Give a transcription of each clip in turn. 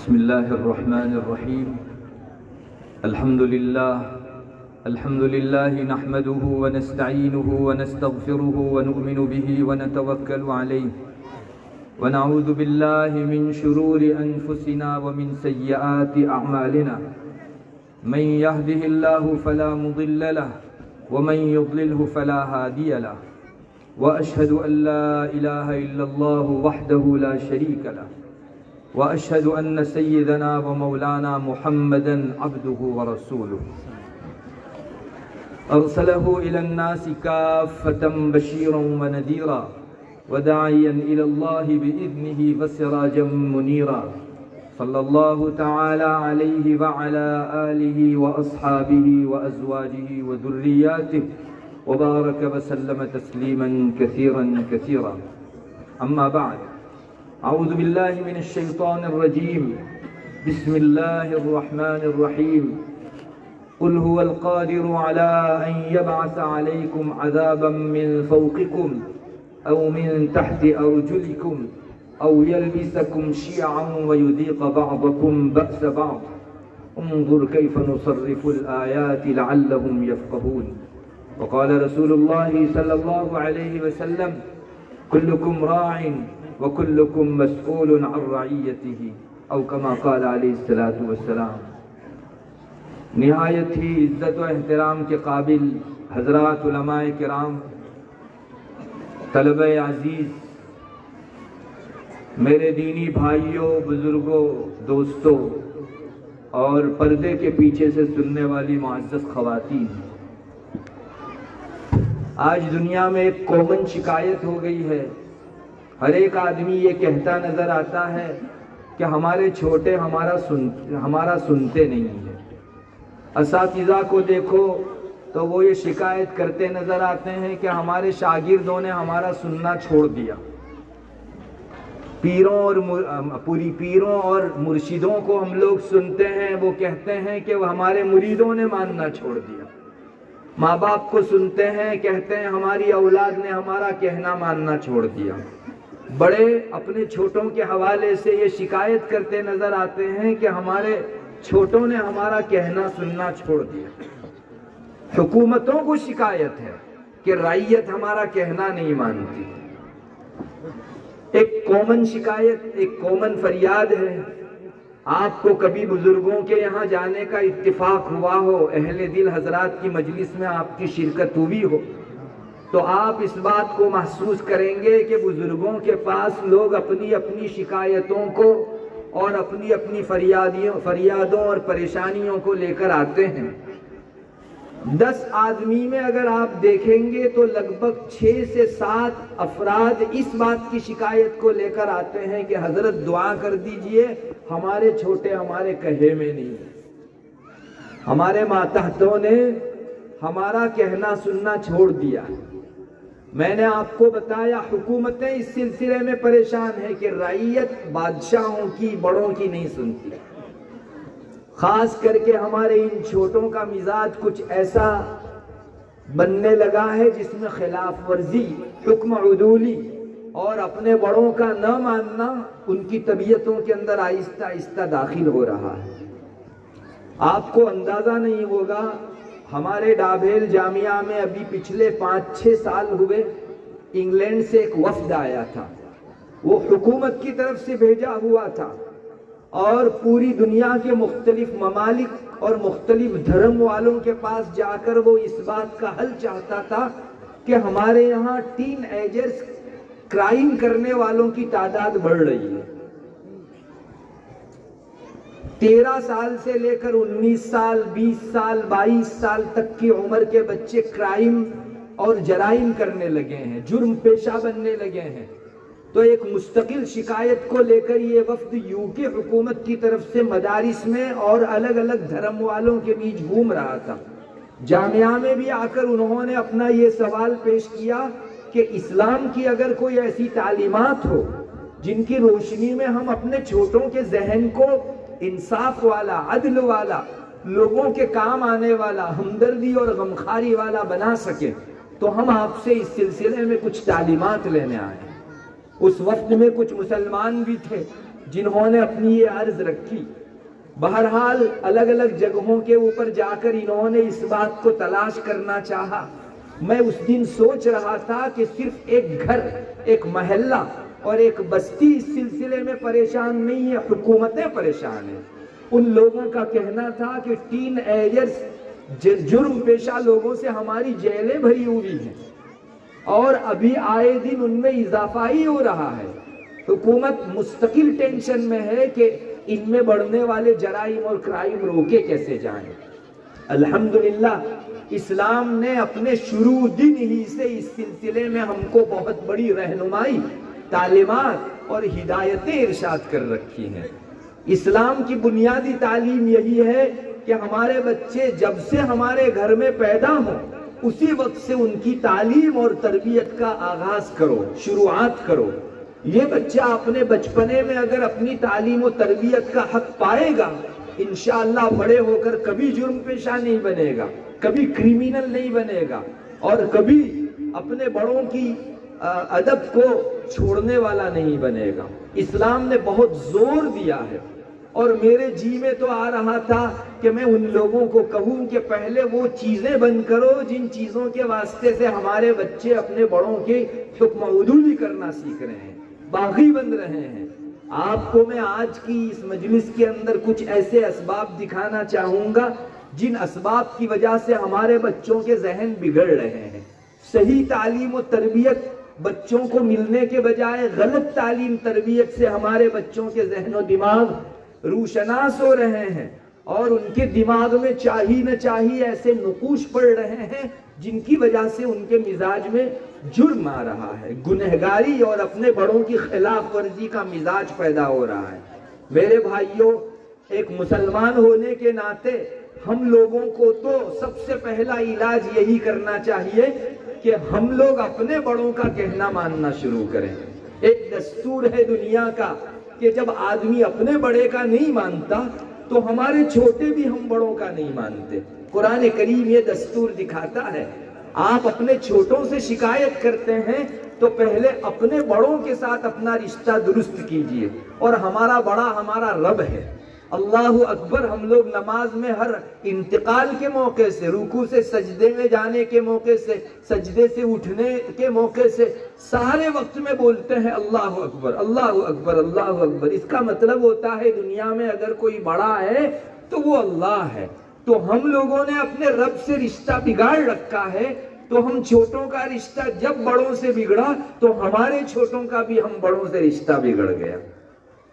بسم الله الرحمن الرحيم. الحمد لله نحمده ونستعينه ونستغفره ونؤمن به ونتوكل عليه ونعوذ بالله من شرور أنفسنا ومن سيئات أعمالنا. من يهده الله فلا مضل له ومن يضلله فلا هادي له، وأشهد أن لا إله إلا الله وحده لا شريك له، وأشهد أن سيدنا ومولانا محمدا عبده ورسوله أرسله إلى الناس كافة بشيرا ونذيرا وداعيا إلى الله بإذنه وسراجا منيرا. صلى الله تعالى عليه وعلى آله وأصحابه وأزواجه وذرياته وبارك وسلم تسليما كثيرا كثيرا. أما بعد، أعوذ بالله من الشيطان الرجيم. بسم الله الرحمن الرحيم. قل هو القادر على أن يبعث عليكم عذابا من فوقكم أو من تحت أرجلكم أو يلبسكم شيعا ويذيق بعضكم بأس بعض. انظر كيف نصرف الآيات لعلهم يفقهون. وقال رسول الله صلى الله عليه وسلم: كلكم راع وكلكم مسؤول عن رعیته، او کما قال علیہ الصلوۃ والسلام. نہایت ہی عزت و احترام کے قابل حضرات علماء کرام، طلبہ عزیز، میرے دینی بھائیوں، بزرگوں، دوستوں اور پردے کے پیچھے سے سننے والی معزز خواتین، آج دنیا میں ایک کامن شکایت ہو گئی ہے. ہر ایک آدمی یہ کہتا نظر آتا ہے کہ ہمارے چھوٹے ہمارا سنتے نہیں ہیں. اساتذہ کو دیکھو تو وہ یہ شکایت کرتے نظر آتے ہیں کہ ہمارے شاگردوں نے ہمارا سننا چھوڑ دیا. پیروں اور مرشدوں کو ہم لوگ سنتے ہیں، وہ کہتے ہیں کہ وہ ہمارے مریدوں نے ماننا چھوڑ دیا. ماں باپ کو سنتے ہیں، کہتے ہیں ہماری اولاد نے ہمارا کہنا ماننا چھوڑ دیا. بڑے اپنے چھوٹوں کے حوالے سے یہ شکایت کرتے نظر آتے ہیں کہ ہمارے چھوٹوں نے ہمارا کہنا سننا چھوڑ دیا. حکومتوں کو شکایت ہے کہ رعیت ہمارا کہنا نہیں مانتی. ایک کامن شکایت، ایک کامن فریاد ہے. آپ کو کبھی بزرگوں کے یہاں جانے کا اتفاق ہوا ہو، اہل دل حضرات کی مجلس میں آپ کی شرکت ہوئی ہو، تو آپ اس بات کو محسوس کریں گے کہ بزرگوں کے پاس لوگ اپنی اپنی شکایتوں کو اور اپنی اپنی فریادوں اور پریشانیوں کو لے کر آتے ہیں. 10 آدمی میں اگر آپ دیکھیں گے تو لگ بھگ 6 سے 7 افراد اس بات کی شکایت کو لے کر آتے ہیں کہ حضرت دعا کر دیجئے، ہمارے چھوٹے ہمارے کہے میں نہیں، ہمارے ماتحتوں نے ہمارا کہنا سننا چھوڑ دیا. میں نے آپ کو بتایا حکومتیں اس سلسلے میں پریشان ہیں کہ رعیت بادشاہوں کی، بڑوں کی نہیں سنتی. خاص کر کے ہمارے ان چھوٹوں کا مزاج کچھ ایسا بننے لگا ہے جس میں خلاف ورزی، حکم عدولی اور اپنے بڑوں کا نہ ماننا ان کی طبیعتوں کے اندر آہستہ آہستہ داخل ہو رہا ہے. آپ کو اندازہ نہیں ہوگا، ہمارے ڈابھیل جامعہ میں ابھی پچھلے 5-6 سال ہوئے انگلینڈ سے ایک وفد آیا تھا. وہ حکومت کی طرف سے بھیجا ہوا تھا اور پوری دنیا کے مختلف ممالک اور مختلف دھرم والوں کے پاس جا کر وہ اس بات کا حل چاہتا تھا کہ ہمارے یہاں ٹین ایجرز کرائم کرنے والوں کی تعداد بڑھ رہی ہے. 13 سال سے لے کر 19 سال، 20 سال، 22 سال تک کی عمر کے بچے کرائم اور جرائم کرنے لگے ہیں، جرم پیشہ بننے لگے ہیں. تو ایک مستقل شکایت کو لے کر یہ وفد UK حکومت کی طرف سے مدارس میں اور الگ الگ دھرم والوں کے بیچ گھوم رہا تھا. جامعہ میں بھی آ کر انہوں نے اپنا یہ سوال پیش کیا کہ اسلام کی اگر کوئی ایسی تعلیمات ہو جن کی روشنی میں ہم اپنے چھوٹوں کے ذہن کو انصاف والا، عدل والا، لوگوں کے کام آنے والا، ہمدردی اور غمخواری والا بنا سکیں، تو ہم آپ سے اس سلسلے میں کچھ تعلیمات لینے آئے. اس وقت میں کچھ مسلمان بھی تھے جنہوں نے اپنی یہ عرض رکھی. بہرحال الگ الگ جگہوں کے اوپر جا کر انہوں نے اس بات کو تلاش کرنا چاہا. میں اس دن سوچ رہا تھا کہ صرف ایک گھر، ایک محلہ اور ایک بستی اس سلسلے میں پریشان نہیں ہے، حکومتیں پریشان ہیں. ان لوگوں کا کہنا تھا کہ ٹین ایجرز، جرم پیشہ لوگوں سے ہماری جیلیں بھری ہوئی ہیں اور ابھی آئے دن ان میں اضافہ ہی ہو رہا ہے. حکومت مستقل ٹینشن میں ہے کہ ان میں بڑھنے والے جرائم اور کرائم روکے کیسے جائیں. الحمدللہ اسلام نے اپنے شروع دن ہی سے اس سلسلے میں ہم کو بہت بڑی رہنمائی، تعلیمات اور ہدایتیں ارشاد کر رکھی ہیں. اسلام کی بنیادی تعلیم یہی ہے کہ ہمارے بچے جب سے ہمارے گھر میں پیدا ہوں اسی وقت سے ان کی تعلیم اور تربیت کا آغاز کرو، شروعات کرو. یہ بچہ اپنے بچپنے میں اگر اپنی تعلیم و تربیت کا حق پائے گا انشاءاللہ بڑے ہو کر کبھی جرم پیشہ نہیں بنے گا، کبھی کریمنل نہیں بنے گا اور کبھی اپنے بڑوں کی ادب کو چھوڑنے والا نہیں بنے گا. اسلام نے بہت زور دیا ہے اور میرے جی میں تو آ رہا تھا کہ میں ان لوگوں کو کہوں کہ پہلے وہ چیزیں بند کرو جن چیزوں کے واسطے سے ہمارے بچے اپنے بڑوں کے حکم عدولی کرنا سیکھ رہے ہیں، باغی بن رہے ہیں. آپ کو میں آج کی اس مجلس کے اندر کچھ ایسے اسباب دکھانا چاہوں گا جن اسباب کی وجہ سے ہمارے بچوں کے ذہن بگڑ رہے ہیں. صحیح تعلیم و تربیت بچوں کو ملنے کے بجائے غلط تعلیم تربیت سے ہمارے بچوں کے ذہن و دماغ روشناس ہو رہے ہیں اور ان کے دماغ میں چاہی نہ چاہی ایسے نقوش پڑ رہے ہیں جن کی وجہ سے ان کے مزاج میں جرم آ رہا ہے، گنہگاری اور اپنے بڑوں کی خلاف ورزی کا مزاج پیدا ہو رہا ہے. میرے بھائیوں، ایک مسلمان ہونے کے ناطے ہم لوگوں کو تو سب سے پہلا علاج یہی کرنا چاہیے کہ ہم لوگ اپنے بڑوں کا کہنا ماننا شروع کریں. ایک دستور ہے دنیا کا کہ جب آدمی اپنے بڑے کا نہیں مانتا تو ہمارے چھوٹے بھی ہم بڑوں کا نہیں مانتے. قرآن کریم یہ دستور دکھاتا ہے. آپ اپنے چھوٹوں سے شکایت کرتے ہیں تو پہلے اپنے بڑوں کے ساتھ اپنا رشتہ درست کیجئے. اور ہمارا بڑا ہمارا رب ہے. اللہ اکبر. ہم لوگ نماز میں ہر انتقال کے موقع سے، رکوع سے سجدے میں جانے کے موقع سے، سجدے سے اٹھنے کے موقع سے، سارے وقت میں بولتے ہیں اللہ اکبر، اللہ اکبر، اللہ اکبر. اس کا مطلب ہوتا ہے دنیا میں اگر کوئی بڑا ہے تو وہ اللہ ہے. تو ہم لوگوں نے اپنے رب سے رشتہ بگاڑ رکھا ہے. تو ہم چھوٹوں کا رشتہ جب بڑوں سے بگڑا تو ہمارے چھوٹوں کا بھی ہم بڑوں سے رشتہ بگڑ گیا.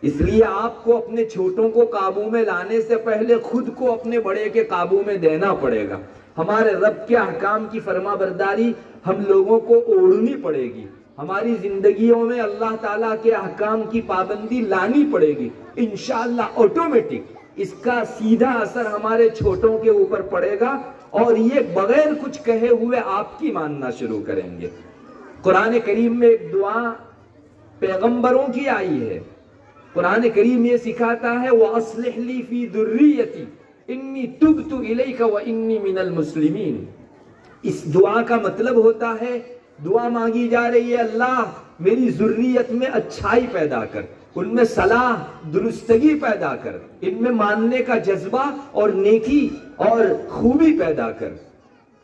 اس لیے آپ کو اپنے چھوٹوں کو قابو میں لانے سے پہلے خود کو اپنے بڑے کے قابو میں دینا پڑے گا. ہمارے رب کے احکام کی فرما برداری ہم لوگوں کو اوڑھنی پڑے گی. ہماری زندگیوں میں اللہ تعالیٰ کے احکام کی پابندی لانی پڑے گی. انشاءاللہ آٹومیٹک اس کا سیدھا اثر ہمارے چھوٹوں کے اوپر پڑے گا اور یہ بغیر کچھ کہے ہوئے آپ کی ماننا شروع کریں گے. قرآن کریم میں ایک دعا پیغمبروں کی آئی ہے. قرآن کریم یہ سکھاتا ہے وَأَصْلِحْ لِي فِي ذُرِّيَّتِي إِنِّي تُبْتُ إِلَيْكَ وَإِنِّي مِنَ الْمُسْلِمِينَ. اس دعا کا مطلب ہوتا ہے، دعا مانگی جا رہی ہے اللہ میری ذریت میں اچھائی پیدا کر، ان میں صلاح درستگی پیدا کر، ان میں ماننے کا جذبہ اور نیکی اور خوبی پیدا کر.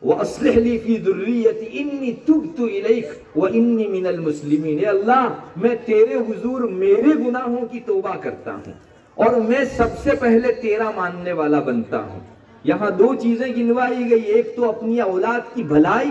وَأَصْلِحْ لِي فِي ذُرِّيَّتِي إِنِّي تُبْتُ إِلَيْكَ وَإِنِّي مِنَ الْمُسْلِمِينَ. اے اللہ میں تیرے حضور میرے گناہوں کی توبہ کرتا ہوں اور میں سب سے پہلے تیرا ماننے والا بنتا ہوں. یہاں دو چیزیں گنوائی گئی، ایک تو اپنی اولاد کی بھلائی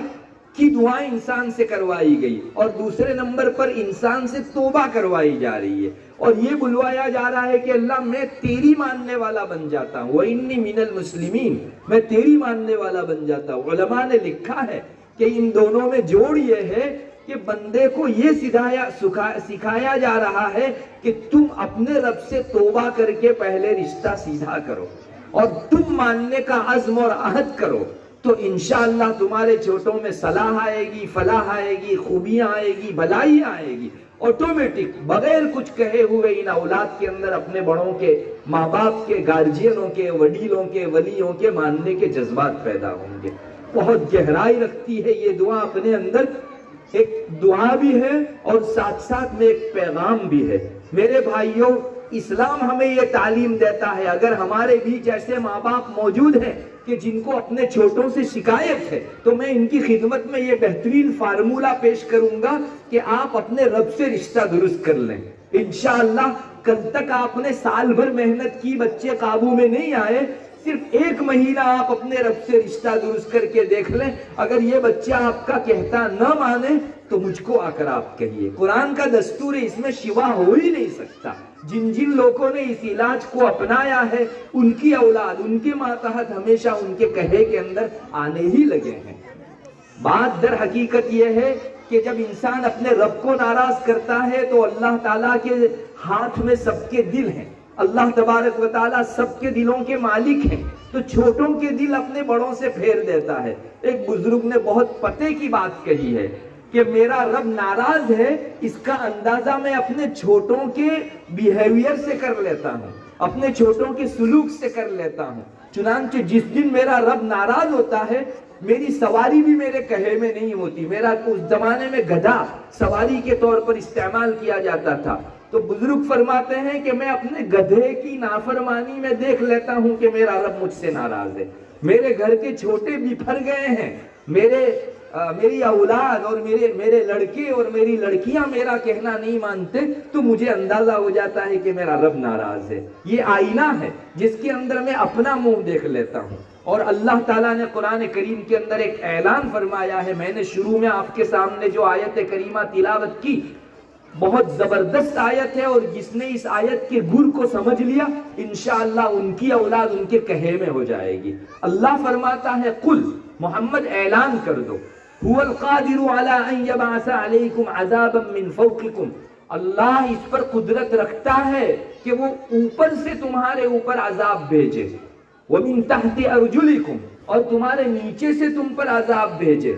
کی دعائیں انسان سے کروائی گئی اور دوسرے نمبر پر انسان سے توبہ کروائی جا رہی ہے اور یہ بلوایا جا رہا ہے کہ اللہ میں تیری ماننے والا بن جاتا ہوں. وَإِنِّي مِنَ الْمُسْلِمِينَ. میں تیری ماننے والا بن جاتا ہوں. علماء نے لکھا ہے کہ ان دونوں میں جوڑ یہ ہے کہ بندے کو یہ سکھایا جا رہا ہے کہ تم اپنے رب سے توبہ کر کے پہلے رشتہ سیدھا کرو اور تم ماننے کا عزم اور عہد کرو تو انشاءاللہ تمہارے چھوٹوں میں صلاح آئے گی، فلاح آئے گی، خوبیاں آئے گی، بھلائی آئے گی. آٹومیٹک بغیر کچھ کہے ہوئے ان اولاد کے اندر اپنے بڑوں کے، ماں باپ کے، گارجینوں کے، وڈیلوں کے، ولیوں کے ماننے کے جذبات پیدا ہوں گے. بہت گہرائی رکھتی ہے یہ دعا اپنے اندر. ایک دعا بھی ہے اور ساتھ ساتھ میں ایک پیغام بھی ہے. میرے بھائیوں اسلام ہمیں یہ تعلیم دیتا ہے، اگر ہمارے بیچ ایسے ماں باپ موجود ہیں کہ جن کو اپنے چھوٹوں سے شکایت ہے، تو میں ان کی خدمت میں یہ بہترین فارمولہ پیش کروں گا کہ آپ اپنے رب سے رشتہ درست کر لیں۔ انشاءاللہ کل تک آپ نے سال بھر محنت کی، بچے قابو میں نہیں آئے، صرف 1 مہینہ آپ اپنے رب سے رشتہ درست کر کے دیکھ لیں، اگر یہ بچہ آپ کا کہتا نہ مانے تو مجھ کو آ کر آپ کہیے۔ قرآن کا دستور ہے، اس میں شوا ہو ہی نہیں سکتا۔ جن جن لوگوں نے اس علاج کو اپنایا ہے، ان کی اولاد، ان کے ماتحت ہمیشہ ان کے کہے کے اندر آنے ہی لگے ہیں۔ بات در حقیقت یہ ہے کہ جب انسان اپنے رب کو ناراض کرتا ہے تو اللہ تعالیٰ کے ہاتھ میں سب کے دل ہیں، اللہ تبارک و تعالیٰ سب کے دلوں کے مالک ہیں، تو چھوٹوں کے دل اپنے بڑوں سے پھیر دیتا ہے۔ ایک بزرگ نے بہت پتے کی بات کہی ہے کہ میرا رب ناراض ہے، اس کا اندازہ میں اپنے چھوٹوں کے بیہیویئر سے کر لیتا ہوں، اپنے چھوٹوں کے سلوک سے کر لیتا ہوں۔ چنانچہ جس دن میرا رب ناراض ہوتا ہے، میری سواری بھی میرے کہے میں نہیں ہوتی۔ میرا اس زمانے میں گدھا سواری کے طور پر استعمال کیا جاتا تھا، تو بزرگ فرماتے ہیں کہ میں اپنے گدھے کی نافرمانی میں دیکھ لیتا ہوں کہ میرا رب مجھ سے ناراض ہے۔ میرے گھر کے چھوٹے بپھر گئے ہیں، میری اولاد اور میرے لڑکے اور میری لڑکیاں میرا کہنا نہیں مانتے، تو مجھے اندازہ ہو جاتا ہے کہ میرا رب ناراض ہے۔ یہ آئینہ ہے جس کے اندر میں اپنا منہ دیکھ لیتا ہوں۔ اور اللہ تعالیٰ نے قرآن کریم کے اندر ایک اعلان فرمایا ہے، میں نے شروع میں آپ کے سامنے جو آیت کریمہ تلاوت کی، بہت زبردست آیت ہے، اور جس نے اس آیت کے گر کو سمجھ لیا، انشاءاللہ ان کی اولاد ان کے کہے میں ہو جائے گی۔ اللہ فرماتا ہے قل، محمد اعلان کر دو، هو القادر على ان يبعث عليكم عذابا من فوقكم، اللہ اس پر قدرت رکھتا ہے کہ وہ اوپر سے تمہارے اوپر عذاب بھیجے، ومن تحت ارجلكم، اور تمہارے نیچے سے تم پر عذاب بھیجے،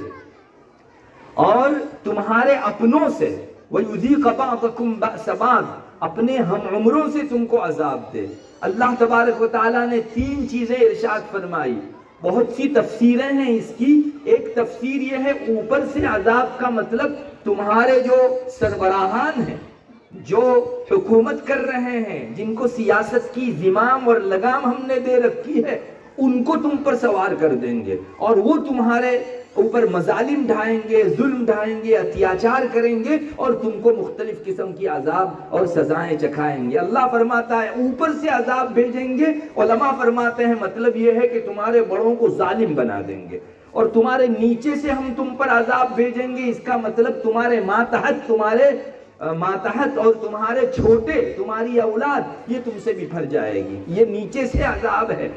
اور تمہارے اپنوں سے، وَيُذِيقَ بَعْضَكُمْ بَأْسَ بَعْضٍ، اپنے ہم عمروں سے تم کو عذاب دے۔ اللہ تبارک و تعالیٰ نے 3 چیزیں ارشاد فرمائی، بہت سی تفسیریں ہیں اس کی۔ ایک تفسیر یہ ہے، اوپر سے عذاب کا مطلب تمہارے جو سربراہان ہیں، جو حکومت کر رہے ہیں، جن کو سیاست کی زمام اور لگام ہم نے دے رکھی ہے، ان کو تم پر سوار کر دیں گے، اور وہ تمہارے اوپر مظالم ڈھائیں گے، ظلم ڈھائیں گے، اتیاچار کریں گے، اور تم کو مختلف قسم کی عذاب اور سزائیں چکھائیں گے۔ اللہ فرماتا ہے اوپر سے عذاب بھیجیں گے، علماء فرماتے ہیں مطلب یہ ہے کہ تمہارے بڑوں کو ظالم بنا دیں گے، اور تمہارے نیچے سے ہم تم پر عذاب بھیجیں گے، اس کا مطلب تمہارے ماتحت اور تمہارے چھوٹے، تمہاری اولاد، یہ تم سے بپھر جائے گی۔ یہ نیچے سے عذاب ہے۔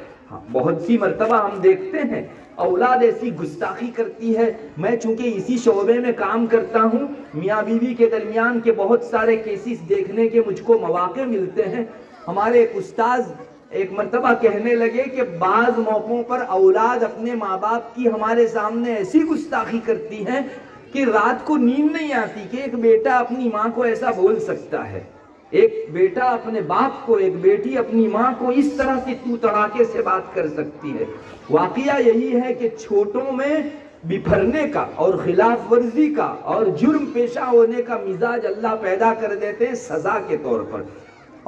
بہت سی مرتبہ ہم دیکھتے ہیں اولاد ایسی گستاخی کرتی ہے۔ میں چونکہ اسی شعبے میں کام کرتا ہوں، میاں بیوی کے درمیان کے بہت سارے کیسز دیکھنے کے مجھ کو مواقع ملتے ہیں۔ ہمارے ایک استاذ ایک مرتبہ کہنے لگے کہ بعض موقعوں پر اولاد اپنے ماں باپ کی ہمارے سامنے ایسی گستاخی کرتی ہے کہ رات کو نیند نہیں آتی کہ ایک بیٹا اپنی ماں کو ایسا بول سکتا ہے، ایک بیٹا اپنے باپ کو، ایک بیٹی اپنی ماں کو اس طرح سے تو تڑاکے سے بات کر سکتی ہے۔ واقعہ یہی ہے کہ چھوٹوں میں بپھرنے کا اور خلاف ورزی کا اور جرم پیشہ ہونے کا مزاج اللہ پیدا کر دیتے ہیں سزا کے طور پر،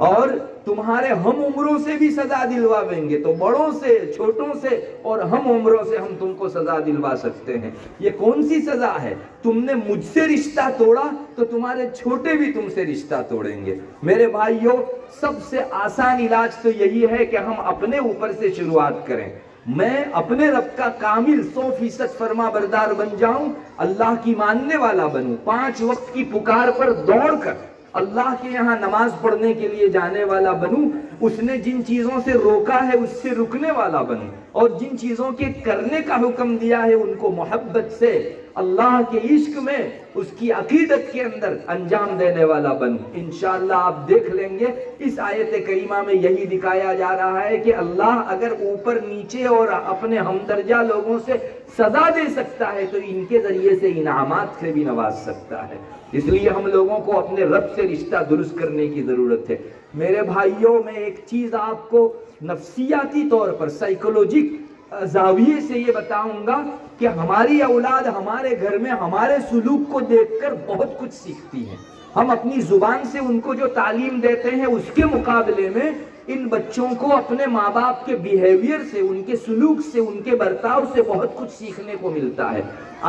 اور تمہارے ہم عمروں سے بھی سزا دلوائیں گے، تو بڑوں سے، چھوٹوں سے اور ہم عمروں سے ہم تم کو سزا دلوا سکتے ہیں۔ یہ کون سی سزا ہے؟ تم نے مجھ سے رشتہ توڑا تو تمہارے چھوٹے بھی تم سے رشتہ توڑیں گے۔ میرے بھائیوں، سب سے آسان علاج تو یہی ہے کہ ہم اپنے اوپر سے شروعات کریں۔ میں اپنے رب کا کامل 100% فرما بردار بن جاؤں، اللہ کی ماننے والا بنوں، 5 وقت کی پکار پر دوڑ کر اللہ کے یہاں نماز پڑھنے کے لیے جانے والا بنوں، اس نے جن چیزوں سے روکا ہے اس سے رکنے والا بنوں، اور جن چیزوں کے کرنے کا حکم دیا ہے ان کو محبت سے، اللہ کے عشق میں، اس کی عقیدت کے اندر انجام دینے والا بنوں۔ انشاءاللہ آپ دیکھ لیں گے اس آیت کریمہ میں یہی دکھایا جا رہا ہے کہ اللہ اگر اوپر نیچے اور اپنے ہمدرجہ لوگوں سے سزا دے سکتا ہے تو ان کے ذریعے سے انعامات سے بھی نواز سکتا ہے۔ اس لیے ہم لوگوں کو اپنے رب سے رشتہ درست کرنے کی ضرورت ہے۔ میرے بھائیوں، میں ایک چیز آپ کو نفسیاتی طور پر، سائیکولوجک زاویے سے یہ بتاؤں گا کہ ہماری اولاد ہمارے گھر میں ہمارے سلوک کو دیکھ کر بہت کچھ سیکھتی ہے۔ ہم اپنی زبان سے ان کو جو تعلیم دیتے ہیں اس کے مقابلے میں ان بچوں کو اپنے ماں باپ کے بیہیویئر سے، ان کے سلوک سے، ان کے برتاؤ سے بہت کچھ سیکھنے کو ملتا ہے۔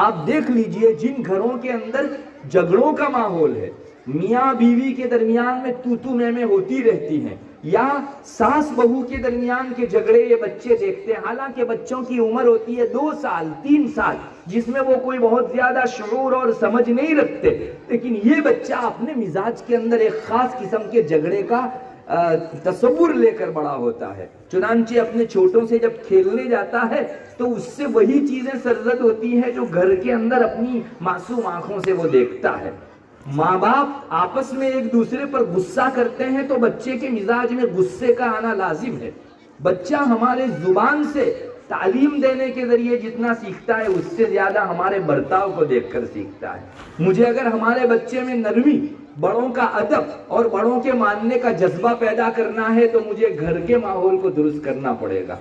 آپ دیکھ لیجئے جن گھروں کے اندر جھگڑوں کا ماحول ہے، میاں بیوی کے درمیان میں تو میں ہوتی رہتی ہیں، یا ساس بہو کے درمیان کے جھگڑے یہ بچے دیکھتے ہیں، حالانکہ بچوں کی عمر ہوتی ہے 2 سال 3 سال، جس میں وہ کوئی بہت زیادہ شعور اور سمجھ نہیں رکھتے، لیکن یہ بچہ اپنے مزاج کے اندر ایک خاص قسم کے جھگڑے کا تصور لے کر بڑا ہوتا ہے۔ چنانچہ اپنے چھوٹوں سے جب کھیلنے جاتا ہے تو اس سے وہی چیزیں سرزد ہوتی ہیں جو گھر کے اندر اپنی معصوم آنکھوں سے وہ دیکھتا ہے۔ ماں باپ آپس میں ایک دوسرے پر غصہ کرتے ہیں تو بچے کے مزاج میں غصے کا آنا لازم ہے۔ بچہ ہمارے زبان سے تعلیم دینے کے ذریعے جتنا سیکھتا ہے اس سے زیادہ ہمارے برتاؤ کو دیکھ کر سیکھتا ہے۔ مجھے اگر ہمارے بچے میں نرمی، بڑوں کا ادب اور بڑوں کے ماننے کا جذبہ پیدا کرنا ہے تو مجھے گھر کے ماحول کو درست کرنا پڑے گا۔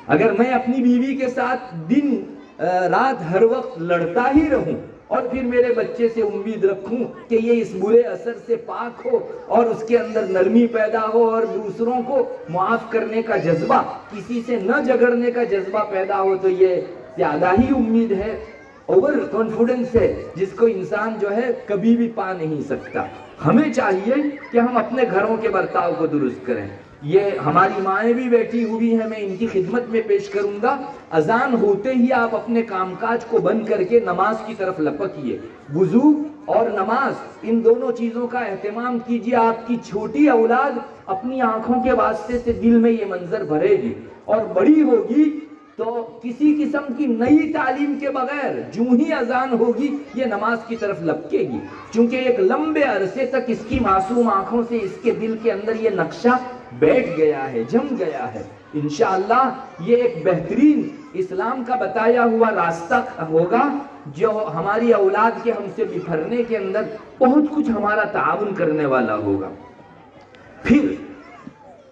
اگر میں اپنی بیوی کے ساتھ دن رات ہر وقت لڑتا ہی رہوں اور پھر میرے بچے سے امید رکھوں کہ یہ اس برے اثر سے پاک ہو اور اس کے اندر نرمی پیدا ہو اور دوسروں کو معاف کرنے کا جذبہ، کسی سے نہ جھگڑنے کا جذبہ پیدا ہو، تو یہ زیادہ ہی امید ہے، اوور کانفیڈنس ہے، جس کو انسان جو ہے کبھی بھی پا نہیں سکتا۔ ہمیں چاہیے کہ ہم اپنے گھروں کے برتاؤ کو درست کریں۔ یہ ہماری مائیں بھی بیٹھی ہوئی ہیں، میں ان کی خدمت میں پیش کروں گا۔ اذان ہوتے ہی آپ اپنے کام کاج کو بند کر کے نماز کی طرف لپکیے۔ وضو اور نماز، ان دونوں چیزوں کا اہتمام کیجیے۔ آپ کی چھوٹی اولاد اپنی آنکھوں کے واسطے سے دل میں یہ منظر بھرے گی، اور بڑی ہوگی تو کسی قسم کی نئی تعلیم کے بغیر جو ہی اذان ہوگی یہ نماز کی طرف لپکے گی، چونکہ ایک لمبے عرصے تک اس کی معصوم آنکھوں سے اس کے دل کے اندر یہ نقشہ بیٹھ گیا ہے، جم گیا ہے۔ انشاءاللہ یہ ایک بہترین اسلام کا بتایا ہوا راستہ ہوگا جو ہماری اولاد کے ہم سے بپھرنے کے اندر بہت کچھ ہمارا تعاون کرنے والا ہوگا۔ پھر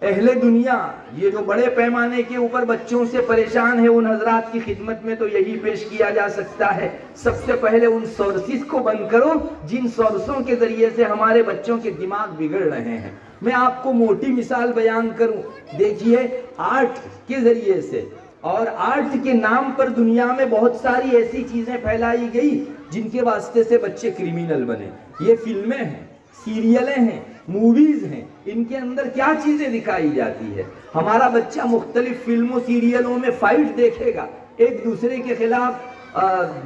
اہل دنیا یہ جو بڑے پیمانے کے اوپر بچوں سے پریشان ہیں، ان حضرات کی خدمت میں تو یہی پیش کیا جا سکتا ہے، سب سے پہلے ان سورسز کو بند کرو جن سورسوں کے ذریعے سے ہمارے بچوں کے دماغ بگڑ رہے ہیں۔ میں آپ کو موٹی مثال بیان کروں، دیکھیے آرٹ کے ذریعے سے، اور آرٹ کے نام پر دنیا میں بہت ساری ایسی چیزیں پھیلائی گئی جن کے واسطے سے بچے کرمینل بنے۔ یہ فلمیں ہیں، سیریلیں ہیں، موویز ہیں، ان کے اندر کیا چیزیں دکھائی جاتی ہے؟ ہمارا بچہ مختلف فلموں سیریلوں میں فائٹ دیکھے گا، ایک دوسرے کے خلاف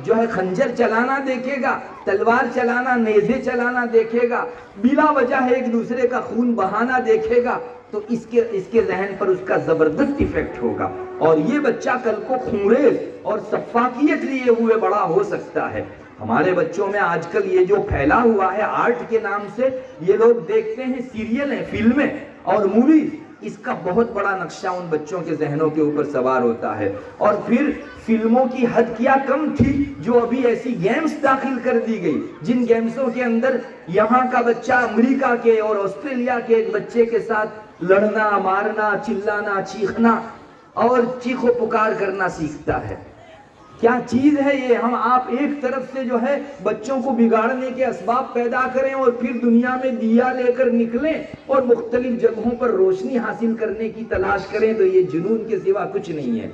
جو ہے خنجر چلانا دیکھے گا، تلوار چلانا، نیزے چلانا دیکھے گا، بلا وجہ ایک دوسرے کا خون بہانا دیکھے گا، تو اس کے ذہن پر اس کا زبردست ایفیکٹ ہوگا، اور یہ بچہ کل کو خونریز اور سفاکیت لیے ہوئے بڑا ہو سکتا ہے۔ ہمارے بچوں میں آج کل یہ جو پھیلا ہوا ہے آرٹ کے نام سے، یہ لوگ دیکھتے ہیں سیریلیں، فلمیں اور موویز، اس کا بہت بڑا نقشہ ان بچوں کے ذہنوں کے اوپر سوار ہوتا ہے۔ اور پھر فلموں کی حد کیا کم تھی جو ابھی ایسی گیمز داخل کر دی گئی جن گیمزوں کے اندر یہاں کا بچہ امریکہ کے اور آسٹریلیا کے ایک بچے کے ساتھ لڑنا، مارنا، چلانا، چیخنا اور چیخ و پکار کرنا سیکھتا ہے۔ کیا چیز ہے یہ؟ ہم آپ ایک طرف سے جو ہے بچوں کو بگاڑنے کے اسباب پیدا کریں اور پھر دنیا میں دیا لے کر نکلیں اور مختلف جگہوں پر روشنی حاصل کرنے کی تلاش کریں، تو یہ جنون کے سوا کچھ نہیں ہے۔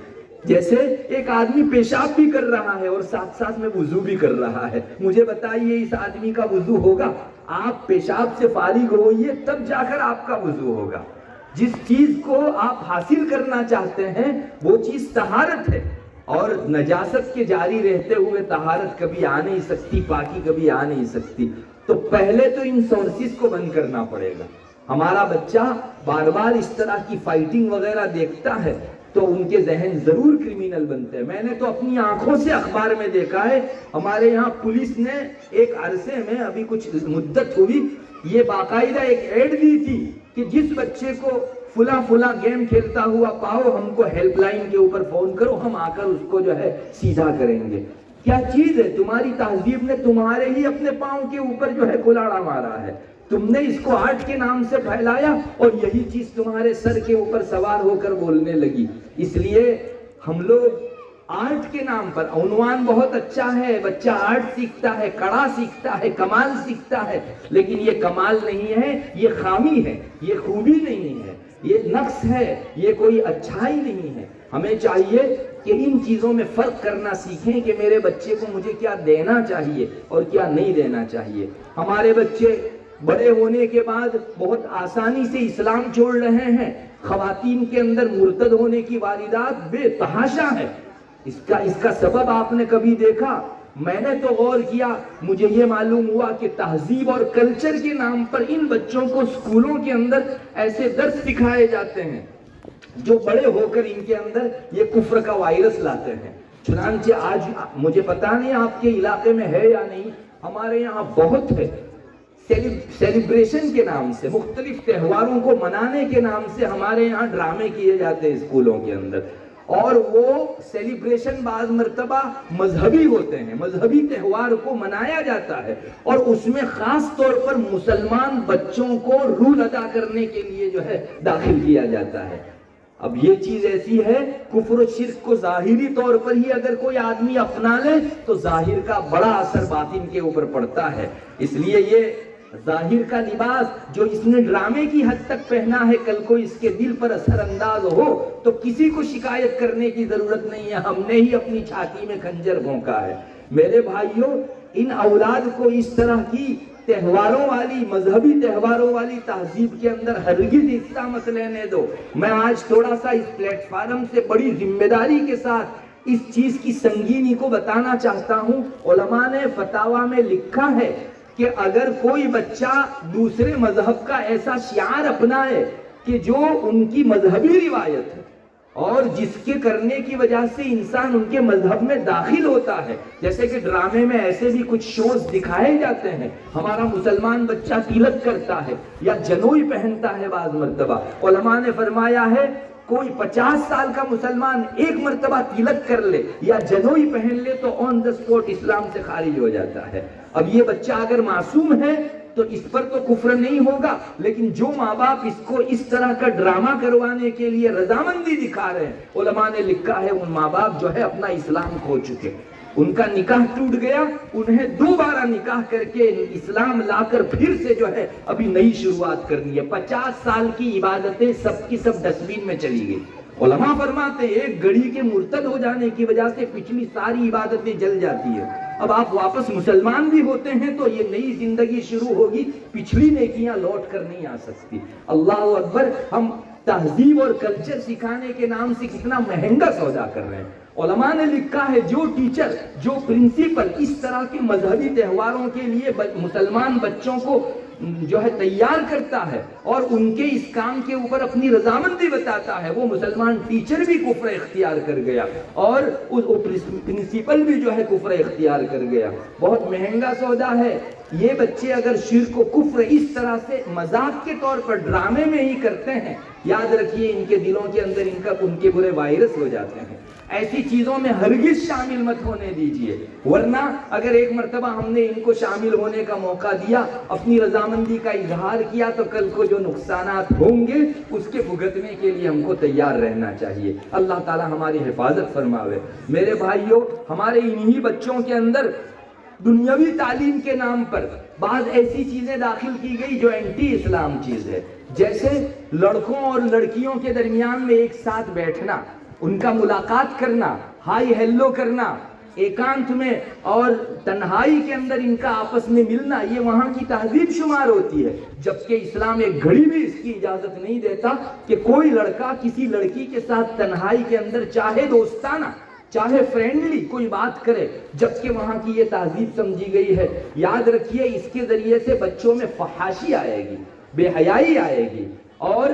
جیسے ایک آدمی پیشاب بھی کر رہا ہے اور ساتھ ساتھ میں وضو بھی کر رہا ہے، مجھے بتائیے اس آدمی کا وضو ہوگا؟ آپ پیشاب سے فارغ ہوئیے تب جا کر آپ کا وضو ہوگا۔ جس چیز کو آپ حاصل کرنا چاہتے ہیں وہ چیز طہارت ہے، اور نجاست کے جاری رہتے ہوئے طہارت کبھی آ نہیں سکتی، پاکی کبھی آ نہیں سکتی۔ تو پہلے تو ان سورسز کو بند کرنا پڑے گا۔ ہمارا بچہ بار بار اس طرح کی فائٹنگ وغیرہ دیکھتا ہے تو ان کے ذہن ضرور کرمینل بنتے ہیں۔ میں نے تو اپنی آنکھوں سے اخبار میں دیکھا ہے، ہمارے یہاں پولیس نے ایک عرصے میں ابھی کچھ مدت ہوئی یہ باقاعدہ ایک ایڈ دی تھی کہ جس بچے کو فلاں گیم کھیلتا ہوا پاؤ ہم کو ہیلپ لائن کے اوپر فون کرو، ہم آ کر اس کو جو ہے سیدھا کریں گے۔ کیا چیز ہے؟ تمہاری تہذیب نے تمہارے ہی اپنے پاؤں کے اوپر جو ہے کلاڑا مارا ہے، تم نے اس کو آرٹ کے نام سے پھیلایا اور یہی چیز تمہارے سر کے اوپر سوار ہو کر بولنے لگی۔ اس لیے ہم لوگ آرٹ کے نام پر عنوان بہت اچھا ہے، بچہ آرٹ سیکھتا ہے، کڑا سیکھتا ہے، کمال سیکھتا ہے، لیکن یہ کمال نہیں ہے، یہ خامی ہے، یہ خوبی نہیں ہے، یہ نقص ہے، یہ کوئی اچھائی نہیں ہے۔ ہمیں چاہیے کہ ان چیزوں میں فرق کرنا سیکھیں کہ میرے بچے کو مجھے کیا دینا چاہیے اور کیا نہیں دینا چاہیے۔ ہمارے بچے بڑے ہونے کے بعد بہت آسانی سے اسلام چھوڑ رہے ہیں، خواتین کے اندر مرتد ہونے کی واردات بے تحاشا ہے۔ اس کا سبب آپ نے کبھی دیکھا؟ میں نے تو غور کیا، مجھے یہ معلوم ہوا کہ تہذیب اور کلچر کے نام پر ان بچوں کو اسکولوں کے اندر ایسے درس سکھائے جاتے ہیں جو بڑے ہو کر ان کے اندر یہ کفر کا وائرس لاتے ہیں۔ چنانچہ آج مجھے پتا نہیں آپ کے علاقے میں ہے یا نہیں، ہمارے یہاں بہت ہے، سیلیبریشن کے نام سے، مختلف تہواروں کو منانے کے نام سے ہمارے یہاں ڈرامے کیے جاتے ہیں اسکولوں کے اندر، اور وہ سیلیبریشن بعض مرتبہ مذہبی ہوتے ہیں، مذہبی تہوار کو منایا جاتا ہے، اور اس میں خاص طور پر مسلمان بچوں کو رول ادا کرنے کے لیے جو ہے داخل کیا جاتا ہے۔ اب یہ چیز ایسی ہے، کفر و شرک کو ظاہری طور پر ہی اگر کوئی آدمی اپنا لے تو ظاہر کا بڑا اثر باطن کے اوپر پڑتا ہے۔ اس لیے یہ ظاہر کا لباس جو اس نے ڈرامے کی حد تک پہنا ہے، کل کو اس کے دل پر اثر انداز ہو تو کسی کو شکایت کرنے کی ضرورت نہیں ہے، ہم نے ہی اپنی چھاتی میں خنجر بھونکا ہے۔ میرے بھائیوں، ان اولاد کو اس طرح کی تہواروں والی، مذہبی تہواروں والی تہذیب کے اندر ہرگز حصہ مت لینے دو۔ میں آج تھوڑا سا اس پلیٹ فارم سے بڑی ذمہ داری کے ساتھ اس چیز کی سنگینی کو بتانا چاہتا ہوں۔ علماء نے فتاوی میں لکھا ہے کہ اگر کوئی بچہ دوسرے مذہب کا ایسا شعار اپنائے کہ جو ان کی مذہبی روایت ہے اور جس کے کرنے کی وجہ سے انسان ان کے مذہب میں داخل ہوتا ہے، جیسے کہ ڈرامے میں ایسے بھی کچھ شوز دکھائے جاتے ہیں، ہمارا مسلمان بچہ تلک کرتا ہے یا جنوئی پہنتا ہے بعض مرتبہ، علماء نے فرمایا ہے کوئی 50 سال کا مسلمان ایک مرتبہ تلک کر لے یا جنوئی پہن لے تو آن دا اسپاٹ اسلام سے خارج ہو جاتا ہے۔ اب یہ بچہ اگر معصوم ہے تو اس پر تو کفر نہیں ہوگا، لیکن جو ماں باپ اس کو اس طرح کا ڈرامہ کروانے کے لیے رضامندی دکھا رہے ہیں، علماء نے لکھا ہے ان ماں باپ جو ہے اپنا اسلام کھو چکے، ان کا نکاح ٹوٹ گیا، انہیں دوبارہ نکاح کر کے اسلام لا کر پھر سے جو ہے ابھی نئی شروعات کرنی ہے۔ 50 سال کی عبادتیں سب کی سب ڈسٹبن میں چلی گئی۔ علماء فرماتے ہیں ایک گھڑی کے مرتد ہو جانے کی وجہ سے پچھلی ساری عبادتیں جل جاتی ہیں۔ اب آپ واپس مسلمان بھی ہوتے ہیں تو یہ نئی زندگی شروع ہوگی، پچھلی نیکیاں لوٹ کر نہیں آ سکتی۔ اللہ اکبر، ہم تہذیب اور کلچر سکھانے کے نام سے کتنا مہنگا سودا کر رہے ہیں۔ علماء نے لکھا ہے جو ٹیچر، جو پرنسپل اس طرح کے مذہبی تہواروں کے لیے مسلمان بچوں کو جو ہے تیار کرتا ہے اور ان کے اس کام کے اوپر اپنی رضامندی بتاتا ہے، وہ مسلمان ٹیچر بھی کفر اختیار کر گیا اور اس پرنسپل بھی جو ہے کفر اختیار کر گیا۔ بہت مہنگا سودا ہے۔ یہ بچے اگر شرک و کفر اس طرح سے مذاق کے طور پر ڈرامے میں ہی کرتے ہیں، یاد رکھیے ان کے دلوں کے اندر ان کے برے وائرس ہو جاتے ہیں۔ ایسی چیزوں میں ہرگز شامل مت ہونے دیجئے، ورنہ اگر ایک مرتبہ ہم نے ان کو شامل ہونے کا موقع دیا، اپنی رضامندی کا اظہار کیا، تو کل کو جو نقصانات ہوں گے اس کے بھگتنے کے لیے ہم کو تیار رہنا چاہیے۔ اللہ تعالی ہماری حفاظت فرماوے۔ میرے بھائیوں، ہمارے انہی بچوں کے اندر دنیاوی تعلیم کے نام پر بعض ایسی چیزیں داخل کی گئی جو اینٹی اسلام چیز ہے، جیسے لڑکوں اور لڑکیوں کے درمیان میں ایک ساتھ بیٹھنا، ان کا ملاقات کرنا، ہائی ہیلو کرنا، ایکانت میں اور تنہائی کے اندر ان کا آپس میں ملنا، یہ وہاں کی تہذیب شمار ہوتی ہے، جبکہ اسلام ایک گھڑی بھی اس کی اجازت نہیں دیتا کہ کوئی لڑکا کسی لڑکی کے ساتھ تنہائی کے اندر چاہے دوستانہ چاہے فرینڈلی کوئی بات کرے، جبکہ وہاں کی یہ تہذیب سمجھی گئی ہے۔ یاد رکھیے اس کے ذریعے سے بچوں میں فحاشی آئے گی، بے حیائی آئے گی، اور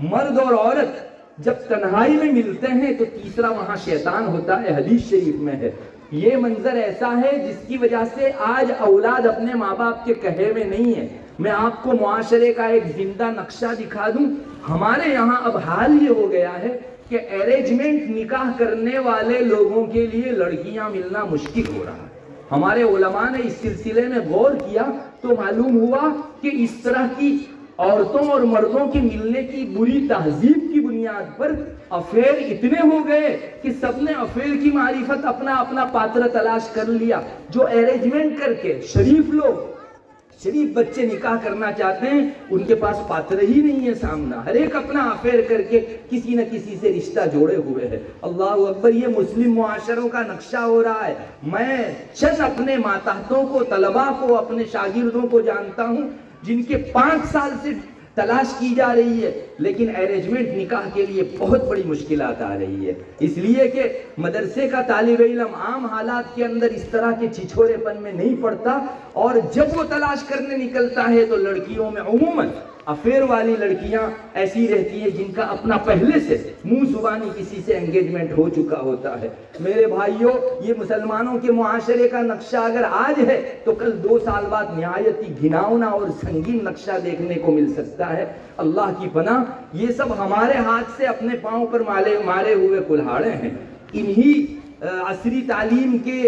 مرد اور عورت جب تنہائی میں ملتے ہیں تو تیسرا وہاں شیطان ہوتا ہے، حدیث شریف میں ہے۔ یہ منظر ایسا ہے جس کی وجہ سے آج اولاد اپنے ماں باپ کے کہے میں نہیں ہے۔ میں آپ کو معاشرے کا ایک زندہ نقشہ دکھا دوں۔ ہمارے یہاں اب حال یہ ہو گیا ہے کہ ارینجمنٹ نکاح کرنے والے لوگوں کے لیے لڑکیاں ملنا مشکل ہو رہا ہے۔ ہمارے علماء نے اس سلسلے میں غور کیا تو معلوم ہوا کہ اس طرح کی عورتوں اور مردوں کے ملنے کی بری تہذیب کی بنیاد بنیاد پر افیئر اتنے ہو گئے کہ سب نے افیئر کی معرفت اپنا اپنا پاتر تلاش کر لیا. جو ارینجمنٹ کر کے شریف لوگ، شریف بچے نکاح کرنا چاہتے ہیں، ان کے پاس پاتر ہی نہیں ہے سامنا. ہر ایک اپنا افیئر کر کے کسی نہ کسی سے رشتہ جوڑے ہوئے ہیں. اللہ اکبر. یہ مسلم معاشروں کا نقشہ ہو رہا ہے. میں چند اپنے ماتحتوں کو، طلباء کو، اپنے شاگردوں کو جانتا ہوں جن کے 5 سال سے تلاش کی جا رہی ہے، لیکن ارینجمنٹ نکاح کے لیے بہت بڑی مشکلات آ رہی ہے. اس لیے کہ مدرسے کا طالب علم عام حالات کے اندر اس طرح کے چھچھوڑے پن میں نہیں پڑتا، اور جب وہ تلاش کرنے نکلتا ہے تو لڑکیوں میں عموماً افیئر والی لڑکیاں ایسی رہتی ہیں جن کا اپنا پہلے سے منہ زبانی کسی سے انگیجمنٹ ہو چکا ہوتا ہے. میرے بھائیوں، یہ مسلمانوں کے معاشرے کا نقشہ اگر آج ہے تو کل 2 سال بعد نہایت ہی گھناؤنا اور سنگین نقشہ دیکھنے کو مل سکتا ہے. اللہ کی پناہ، یہ سب ہمارے ہاتھ سے اپنے پاؤں پر مارے ہوئے کلہاڑے ہیں. انہی عصری تعلیم کے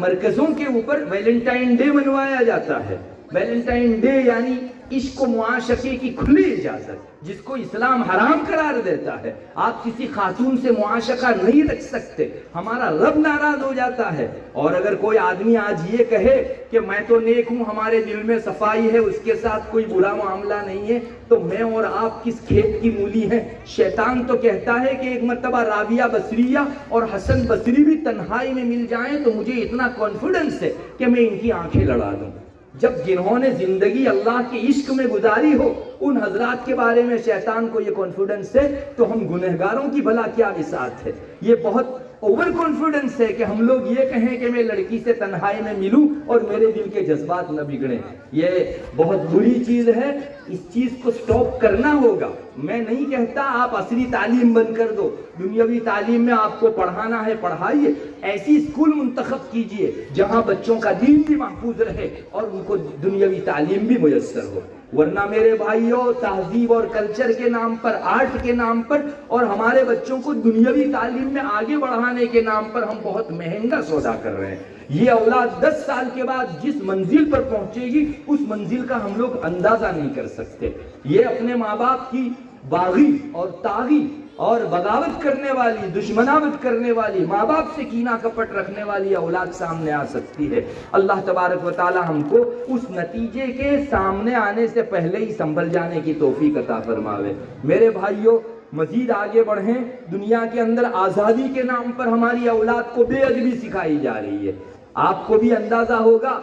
مرکزوں کے اوپر ویلنٹائن ڈے منوایا جاتا ہے. ویلنٹائن ڈے یعنی عشق و معاشقے کی کھلی اجازت، جس کو اسلام حرام قرار دیتا ہے. آپ کسی خاتون سے معاشقہ نہیں رکھ سکتے، ہمارا رب ناراض ہو جاتا ہے. اور اگر کوئی آدمی آج یہ کہے کہ میں تو نیک ہوں، ہمارے دل میں صفائی ہے، اس کے ساتھ کوئی برا معاملہ نہیں ہے، تو میں اور آپ کس کھیت کی مولی ہیں؟ شیطان تو کہتا ہے کہ ایک مرتبہ رابعہ بصریہ اور حسن بصری بھی تنہائی میں مل جائیں تو مجھے اتنا کانفیڈنس ہے کہ میں ان کی آنکھیں لڑا دوں. جب جنہوں نے زندگی اللہ کے عشق میں گزاری ہو ان حضرات کے بارے میں شیطان کو یہ کانفیڈنس ہے، تو ہم گنہگاروں کی بھلا کیا بساط ہے. یہ بہت اوور کانفیڈنس ہے کہ ہم لوگ یہ کہیں کہ میں لڑکی سے تنہائی میں ملوں اور میرے دل کے جذبات نہ بگڑیں. یہ بہت بری چیز ہے. اس چیز کو سٹاپ کرنا ہوگا. میں نہیں کہتا آپ عصری تعلیم بند کر دو، دنیاوی تعلیم میں آپ کو پڑھانا ہے پڑھائیے. ایسی اسکول منتخب کیجئے جہاں بچوں کا دین بھی محفوظ رہے اور ان کو دنیاوی تعلیم بھی میسر ہو. ورنہ میرے بھائیوں، تہذیب اور کلچر کے نام پر، آرٹ کے نام پر اور ہمارے بچوں کو دنیاوی تعلیم میں آگے بڑھانے کے نام پر ہم بہت مہنگا سودا کر رہے ہیں. یہ اولاد 10 سال کے بعد جس منزل پر پہنچے گی اس منزل کا ہم لوگ اندازہ نہیں کر سکتے. یہ اپنے ماں باپ کی باغی اور طاغی اور بغاوت کرنے والی، دشمناوت کرنے والی، ماں باپ سے کینہ کپٹ رکھنے والی اولاد سامنے آ سکتی ہے. اللہ تبارک و تعالی ہم کو اس نتیجے کے سامنے آنے سے پہلے ہی سنبھل جانے کی توفیق عطا فرماوے. میرے بھائیوں، مزید آگے بڑھیں. دنیا کے اندر آزادی کے نام پر ہماری اولاد کو بے ادبی سکھائی جا رہی ہے. آپ کو بھی اندازہ ہوگا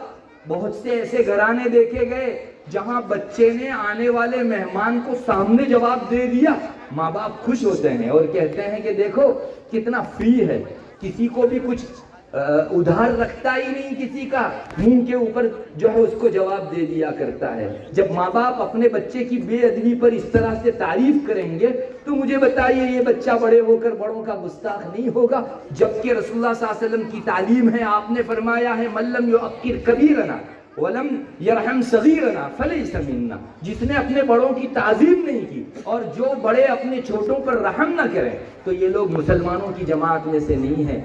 بہت سے ایسے گھرانے دیکھے گئے جہاں بچے نے آنے والے مہمان کو سامنے جواب دے دیا. ماں باپ خوش ہوتے ہیں اور کہتے ہیں کہ دیکھو کتنا فری ہے، کسی کو بھی کچھ ادھار رکھتا ہی نہیں، کسی کا منہ کے اوپر جو ہے اس کو جواب دے دیا کرتا ہے. جب ماں باپ اپنے بچے کی بے ادبی پر اس طرح سے تعریف کریں گے تو مجھے بتائیے یہ بچہ بڑے ہو کر بڑوں کا گستاخ نہیں ہوگا؟ جبکہ رسول اللہ صلی اللہ علیہ وسلم کی تعلیم ہے، آپ نے فرمایا ہے من لم یعقر کبیرنا ولم یرحم صغیرنا فلیس منا. جس نے اپنے بڑوں کی تعظیم نہیں کی اور جو بڑے اپنے چھوٹوں پر رحم نہ کریں تو یہ لوگ مسلمانوں کی جماعت میں سے نہیں ہیں.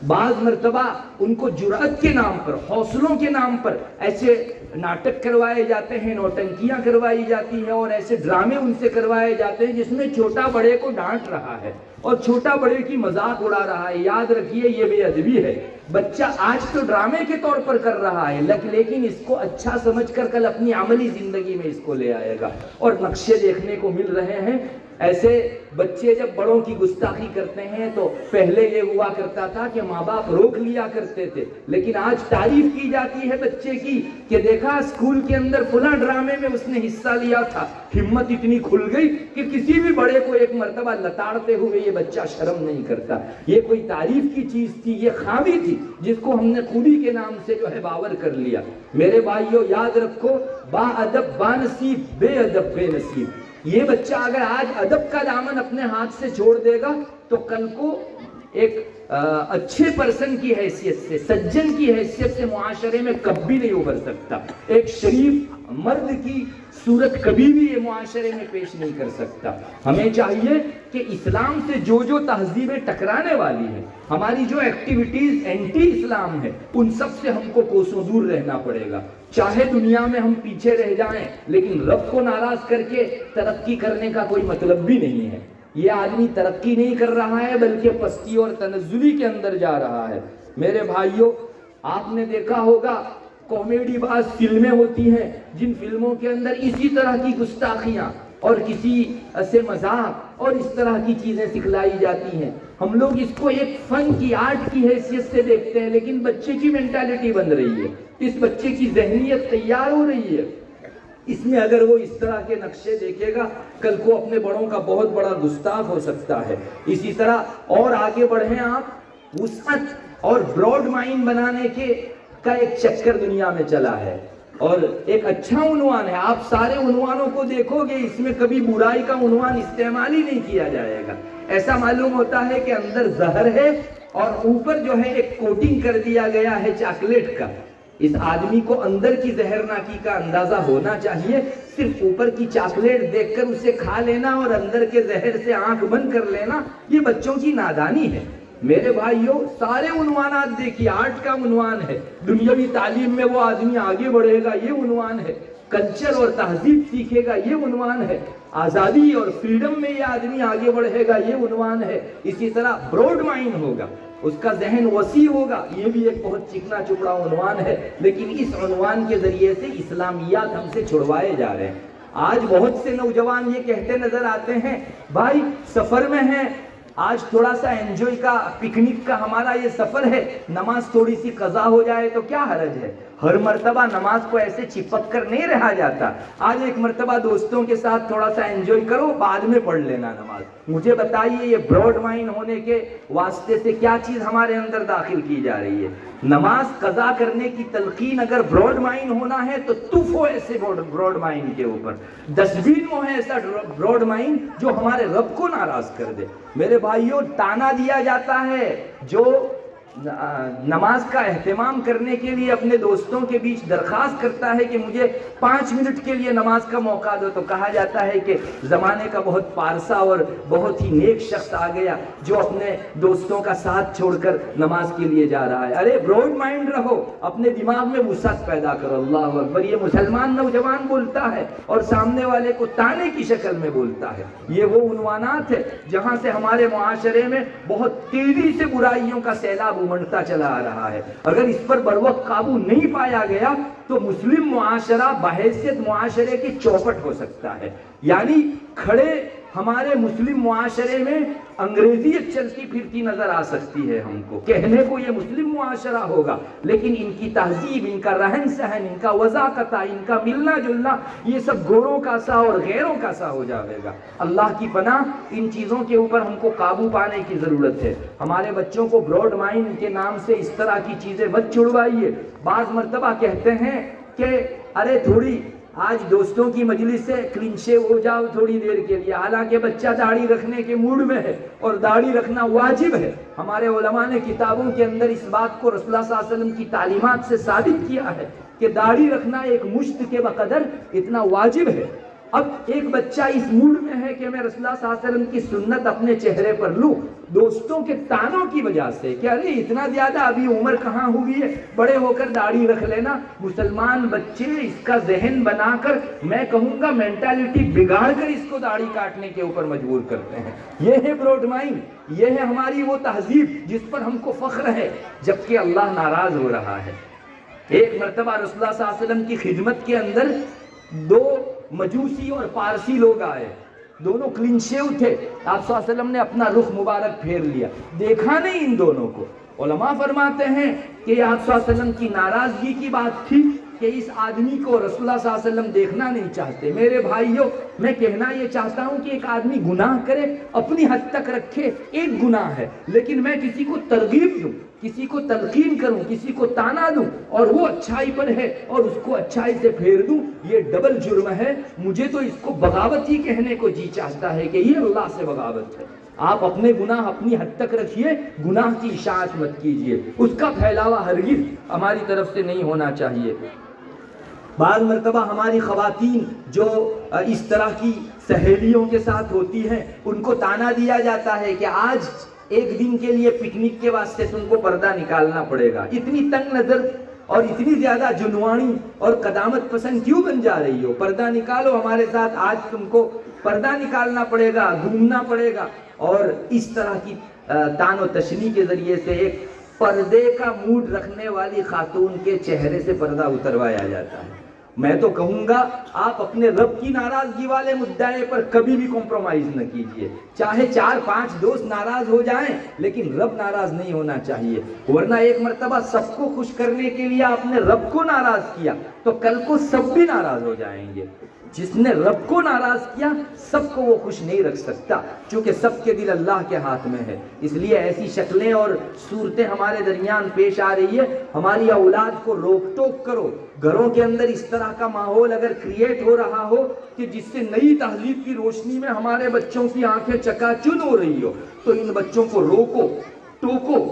بعض مرتبہ ان کو جرأت کے نام پر، حوصلوں کے نام پر ایسے ناٹک کروائے جاتے ہیں، نوٹنکیاں کروائی جاتی ہیں اور ایسے ڈرامے ان سے کروائے جاتے ہیں جس میں چھوٹا بڑے کو ڈانٹ رہا ہے اور چھوٹا بڑے کی مذاق اڑا رہا ہے. یاد رکھیے یہ بے ادبی ہے. بچہ آج تو ڈرامے کے طور پر کر رہا ہے لیکن اس کو اچھا سمجھ کر کل اپنی عملی زندگی میں اس کو لے آئے گا. اور نقشے دیکھنے کو مل رہے ہیں ایسے بچے جب بڑوں کی گستاخی کرتے ہیں تو پہلے یہ ہوا کرتا تھا کہ ماں باپ روک لیا کرتے تھے، لیکن آج تعریف کی جاتی ہے بچے کی کہ دیکھا اسکول کے اندر فلاں ڈرامے میں اس نے حصہ لیا تھا. ہمت اتنی کھل گئی کہ کسی بھی بڑے کو ایک مرتبہ لتاڑتے ہوئے یہ بچہ شرم نہیں کرتا. یہ کوئی تعریف کی چیز تھی، یہ خامی تھی جس کو ہم نے خوبی کے نام سے جو ہے باور کر لیا. میرے بھائیوں یاد رکھو، با ادب با نصیب، بے ادب بے نصیب. یہ بچہ اگر آج ادب کا دامن اپنے ہاتھ سے چھوڑ دے گا تو کل کو ایک اچھے پرسن کی حیثیت سے، سجن کی حیثیت سے معاشرے میں کبھی نہیں ابھر سکتا. ایک شریف مرد کی صورت کبھی بھی یہ معاشرے میں پیش نہیں کر سکتا۔ ہمیں چاہیے کہ اسلام سے جو تہذیبیں ٹکرانے والی ہیں، ہماری جو ایکٹیویٹیز اینٹی اسلام ہے، ان سب سے ہم کو کوسوں دور رہنا پڑے گا۔ چاہے دنیا میں ہم پیچھے رہ جائیں، لیکن رب کو ناراض کر کے ترقی کرنے کا کوئی مطلب بھی نہیں ہے۔ یہ آدمی ترقی نہیں کر رہا ہے بلکہ پستی اور تنزلی کے اندر جا رہا ہے۔ میرے بھائیوں، آپ نے دیکھا ہوگا کامیڈی باز فلمیں ہوتی ہیں جن فلموں کے اندر اسی طرح کی گستاخیاں اور کسی سے مذاق اور اس طرح کی چیزیں سکھلائی جاتی ہیں۔ ہم لوگ اس کو ایک فن کی، آرٹ کی حیثیت سے دیکھتے ہیں، لیکن بچے کی مینٹالٹی بن رہی ہے، اس بچے کی ذہنیت تیار ہو رہی ہے۔ اس میں اگر وہ اس طرح کے نقشے دیکھے گا، کل کو اپنے بڑوں کا بہت بڑا گستاخ ہو سکتا ہے۔ اسی طرح اور آگے بڑھیں آپ، وسعت اور براڈ مائنڈ بنانے کا ایک چکر دنیا میں چلا ہے، اور ایک اچھا عنوان ہے۔ آپ سارے عنوانوں کو دیکھو گے، اس میں کبھی برائی کا عنوان استعمال ہی نہیں کیا جائے گا۔ ایسا معلوم ہوتا ہے کہ اندر زہر ہے اور اوپر جو ہے ایک کوٹنگ کر دیا گیا ہے چاکلیٹ کا۔ اس آدمی کو اندر کی زہرناکی کا اندازہ ہونا چاہیے، صرف اوپر کی چاکلیٹ دیکھ کر اسے کھا لینا اور اندر کے زہر سے آنکھ بند کر لینا، یہ بچوں کی نادانی ہے۔ میرے بھائیوں، سارے عنوانات دیکھیے، آرٹ کا عنوان ہے، دنیاوی تعلیم میں وہ آدمی آگے بڑھے گا، یہ عنوان ہے، کلچر اور تہذیب سیکھے گا، یہ عنوان ہے، آزادی اور فریڈم میں یہ آدمی آگے بڑھے گا، یہ عنوان ہے۔ اسی طرح براڈ مائنڈ ہوگا، اس کا ذہن وسیع ہوگا، یہ بھی ایک بہت چکنا چپڑا عنوان ہے، لیکن اس عنوان کے ذریعے سے اسلامیات ہم سے چھڑوائے جا رہے ہیں۔ آج بہت سے نوجوان یہ کہتے نظر آتے ہیں، بھائی سفر میں ہیں، آج تھوڑا سا انجوائے کا، پکنک کا ہمارا یہ سفر ہے، نماز تھوڑی سی قضا ہو جائے تو کیا حرج ہے۔ ہر مرتبہ نماز کو ایسے چپک کر نہیں رہا جاتا۔ آج ایک مرتبہ دوستوں کے ساتھ تھوڑا سا انجوائے کرو، بعد میں پڑھ لینا نماز۔ مجھے بتائیے یہ براڈ مائنڈ ہونے کے واسطے سے کیا چیز ہمارے اندر داخل کی جا رہی ہے؟ نماز قضا کرنے کی تلقین اگر براڈ مائنڈ ہونا ہے تو تف ہو ایسے براڈ مائنڈ کے اوپر، ڈسٹبن ہو ایسا براڈ مائنڈ جو ہمارے رب کو ناراض کر دے۔ میرے بھائیوں، تانا دیا جاتا ہے جو نماز کا اہتمام کرنے کے لیے اپنے دوستوں کے بیچ درخواست کرتا ہے کہ مجھے 5 منٹ کے لیے نماز کا موقع دو، تو کہا جاتا ہے کہ زمانے کا بہت پارسا اور بہت ہی نیک شخص آ گیا جو اپنے دوستوں کا ساتھ چھوڑ کر نماز کے لیے جا رہا ہے۔ ارے براڈ مائنڈ رہو، اپنے دماغ میں وسعت پیدا کرو۔ اللہ اکبر، یہ مسلمان نوجوان بولتا ہے اور سامنے والے کو تانے کی شکل میں بولتا ہے۔ یہ وہ عنوانات ہے جہاں سے ہمارے معاشرے میں بہت تیزی سے برائیوں کا سیلاب امڑتا چلا آ رہا ہے۔ اگر اس پر بروقت قابو نہیں پایا گیا تو مسلم معاشرہ بحیثیت معاشرے کی چوپٹ ہو سکتا ہے۔ یعنی کھڑے ہمارے مسلم معاشرے میں انگریزیت چلتی پھرتی نظر آ سکتی ہے ہم کو، کہنے کو یہ مسلم معاشرہ ہوگا، لیکن ان کی تہذیب، ان کا رہن سہن، ان کا وضاقتہ، ان کا ملنا جلنا، یہ سب گوروں کا سا اور غیروں کا سا ہو جاوے گا۔ اللہ کی پناہ، ان چیزوں کے اوپر ہم کو قابو پانے کی ضرورت ہے۔ ہمارے بچوں کو براڈ مائنڈ کے نام سے اس طرح کی چیزیں مت چھڑوائیے۔ بعض مرتبہ کہتے ہیں کہ ارے تھوڑی آج دوستوں کی مجلس سے کلین شیو ہو جاؤ تھوڑی دیر کے لیے، حالانکہ بچہ داڑھی رکھنے کے موڈ میں ہے اور داڑھی رکھنا واجب ہے۔ ہمارے علماء نے کتابوں کے اندر اس بات کو رسول اللہ صلی اللہ علیہ وسلم کی تعلیمات سے ثابت کیا ہے کہ داڑھی رکھنا ایک مشت کے بقدر اتنا واجب ہے۔ اب ایک بچہ اس موڈ میں ہے کہ میں رسول اللہ صلی اللہ علیہ وسلم کی سنت اپنے چہرے پر لوں، دوستوں کے تانوں کی وجہ سے کہ ارے اتنا زیادہ ابھی عمر کہاں ہوئی ہے، بڑے ہو کر داڑھی رکھ لینا۔ مسلمان بچے اس کا ذہن بنا کر، میں کہوں گا مینٹالٹی بگاڑ کر اس کو داڑھی کاٹنے کے اوپر مجبور کرتے ہیں۔ یہ ہے براڈ مائنڈ، یہ ہے ہماری وہ تہذیب جس پر ہم کو فخر ہے، جبکہ اللہ ناراض ہو رہا ہے۔ ایک مرتبہ رسول اللہ صلی اللہ علیہ وسلم کی خدمت کے اندر 2 مجوسی اور پارسی لوگ آئے، دونوں کلین شیو تھے۔ آپ صلی اللہ علیہ وسلم نے اپنا رخ مبارک پھیر لیا، دیکھا نہیں ان دونوں کو۔ علماء فرماتے ہیں کہ آپ صلی اللہ علیہ وسلم کی ناراضگی کی بات تھی کہ اس آدمی کو رسول اللہ صلی اللہ علیہ وسلم دیکھنا نہیں چاہتے۔ میرے بھائیوں، میں کہنا یہ چاہتا ہوں کہ ایک آدمی گناہ کرے، اپنی حد تک رکھے، ایک گناہ ہے، لیکن میں کسی کو ترغیب دوں، کسی کو تلقین کروں، کسی کو تانا دوں اور وہ اچھائی پر ہے اور اس کو اچھائی سے پھیر دوں، یہ ڈبل جرم ہے۔ مجھے تو اس کو بغاوت ہی کہنے کو جی چاہتا ہے کہ یہ اللہ سے بغاوت ہے۔ آپ اپنے گناہ اپنی حد تک رکھیے، گناہ کی اشاعت مت کیجیے، اس کا پھیلاوا ہرگز ہماری طرف سے نہیں ہونا چاہیے۔ بعض مرتبہ ہماری خواتین جو اس طرح کی سہیلیوں کے ساتھ ہوتی ہیں ان کو تانا دیا جاتا ہے کہ آج ایک دن کے لیے پکنک کے واسطے تم کو پردہ نکالنا پڑے گا. اتنی تنگ نظر اور اتنی زیادہ جنوانی اور قدامت پسند کیوں بن جا رہی ہو؟ پردہ نکالو ہمارے ساتھ، آج تم کو پردہ نکالنا پڑے گا، گھومنا پڑے گا. اور اس طرح کی تان و تشنیع کے ذریعے سے ایک پردے کا موڈ رکھنے والی خاتون کے چہرے سے پردہ اتروایا جاتا ہے. میں تو کہوں گا آپ اپنے رب کی ناراضگی والے مدعے پر کبھی بھی کمپرومائز نہ کیجیے. چاہے 4-5 دوست ناراض ہو جائیں لیکن رب ناراض نہیں ہونا چاہیے، ورنہ ایک مرتبہ سب کو خوش کرنے کے لیے آپ نے رب کو ناراض کیا تو کل کو سب بھی ناراض ہو جائیں گے. جس نے رب کو ناراض کیا سب کو وہ خوش نہیں رکھ سکتا، چونکہ سب کے دل اللہ کے ہاتھ میں ہے. اس لیے ایسی شکلیں اور صورتیں ہمارے درمیان پیش آ رہی ہے، ہماری اولاد کو روک ٹوک کرو. گھروں کے اندر اس طرح کا ماحول اگر کریٹ ہو رہا ہو کہ جس سے نئی تہذیب کی روشنی میں ہمارے بچوں کی آنکھیں چکا چون ہو رہی ہو تو ان بچوں کو روکو ٹوکو.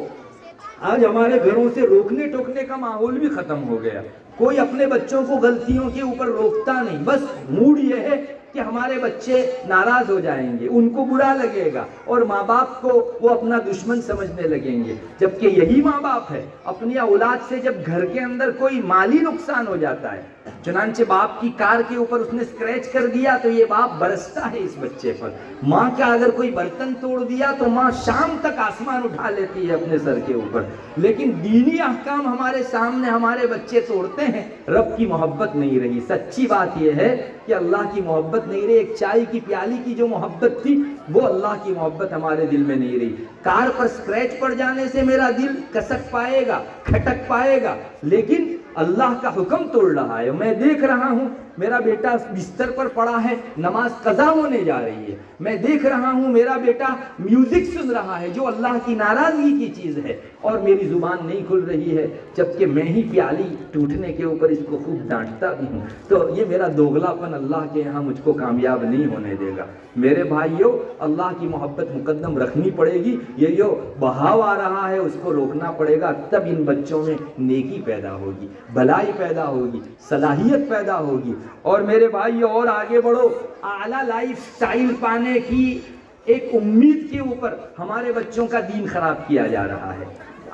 آج ہمارے گھروں سے روکنے ٹوکنے کا ماحول بھی ختم ہو گیا. کوئی اپنے بچوں کو غلطیوں کے اوپر روکتا نہیں، بس موڈ یہ ہے کہ ہمارے بچے ناراض ہو جائیں گے، ان کو برا لگے گا اور ماں باپ کو وہ اپنا دشمن سمجھنے لگیں گے. جبکہ یہی ماں باپ ہے اپنی اولاد سے جب گھر کے اندر کوئی مالی نقصان ہو جاتا ہے، چنانچہ باپ کی کار کے اوپر اس نے اسکریچ کر دیا تو یہ باپ برستا ہے اس بچے پر. ماں کا اگر کوئی برتن توڑ دیا تو ماں شام تک آسمان اٹھا لیتی ہے اپنے سر کے اوپر. لیکن دینی احکام ہمارے سامنے ہمارے بچے توڑتے ہیں، رب کی محبت نہیں رہی. سچی بات یہ ہے کہ اللہ کی محبت نہیں رہی. ایک چائے کی پیالی کی جو محبت تھی وہ اللہ کی محبت ہمارے دل میں نہیں رہی. کار پر اسکریچ پڑ جانے سے میرا دل کسک پائے گا، کھٹک پائے گا، لیکن اللہ کا حکم توڑ رہا ہے. میں دیکھ رہا ہوں میرا بیٹا بستر پر پڑا ہے، نماز قضا ہونے جا رہی ہے. میں دیکھ رہا ہوں میرا بیٹا میوزک سن رہا ہے جو اللہ کی ناراضگی کی چیز ہے اور میری زبان نہیں کھل رہی ہے، جبکہ میں ہی پیالی ٹوٹنے کے اوپر اس کو خوب ڈانٹتا بھی ہوں. تو یہ میرا دوغلاپن اللہ کے یہاں مجھ کو کامیاب نہیں ہونے دے گا. میرے بھائیوں، اللہ کی محبت مقدم رکھنی پڑے گی. یہ جو بہاؤ آ رہا ہے اس کو روکنا پڑے گا، تب ان بچوں میں نیکی پیدا ہوگی، بھلائی پیدا ہوگی، صلاحیت پیدا ہوگی. اور میرے بھائیوں اور آگے بڑھو. اعلیٰ لائف سٹائل پانے کی ایک امید کے اوپر ہمارے بچوں کا دین خراب کیا جا رہا ہے.